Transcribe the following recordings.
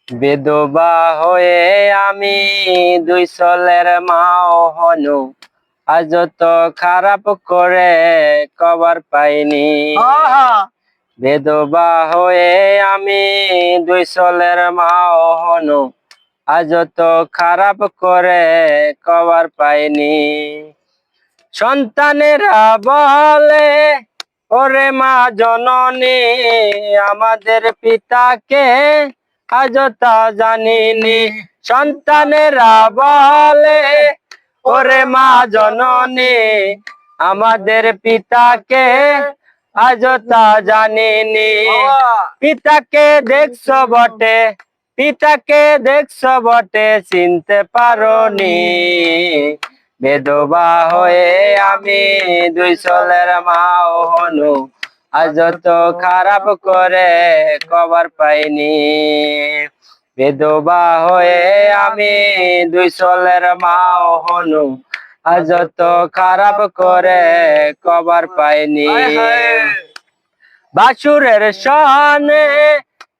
বিধবা হয়ে আমি দুই চলের মাও হনু, আজ তো খারাপ করে কবার পাইনি। বিধবা হয়ে আমি দুই চলের মাও হনু, আজ তো খারাপ করে কবার পাইনি। সন্তানেরা বলে ওরে মা জননী, আমাদের পিতাকে আজ তা জানিনি। সন্তানেরা বলে ওরে মা জননী, আমাদের পিতাকে আজ তা জানিনি। পিতাকে দেখছ বটে, পিতাকে দেখছ বটে, চিনতে পারোনি। বিধবা হয়ে আমি দুই চলের মাও হনু, আজ তো খারাপ করে কবার পাইনি। বিধবা হয়ে আমি দুই চলের মাও হনু, আজ তো খারাপ করে কবার পাইনি। বাসুরের সনে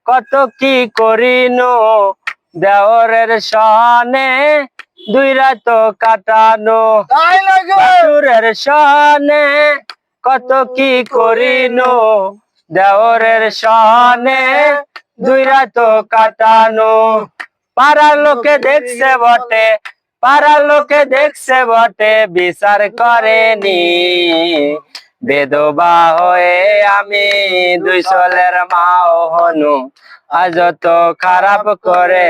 কত কি করিনো, দেওরের সনে দুই রাত কাটানো। বাসুরের সনে কত কি করিনো, দেওরের সনে দুই রাত কাটানো। পাড়ার লোকে দেখছে বটে, পাড়ার লোকে দেখছে বটে, বিচার করেনি। বিধবা হয়ে আমি দুই চলের মাও হনু, আজ তো খারাপ করে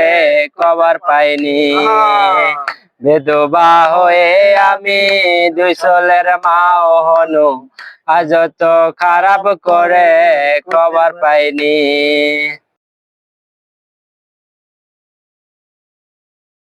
কবার পাইনি। বিধবা হয়ে আমি দুই চলের মাও হনু, আজ তো খারাপ করে কবার পাইনি।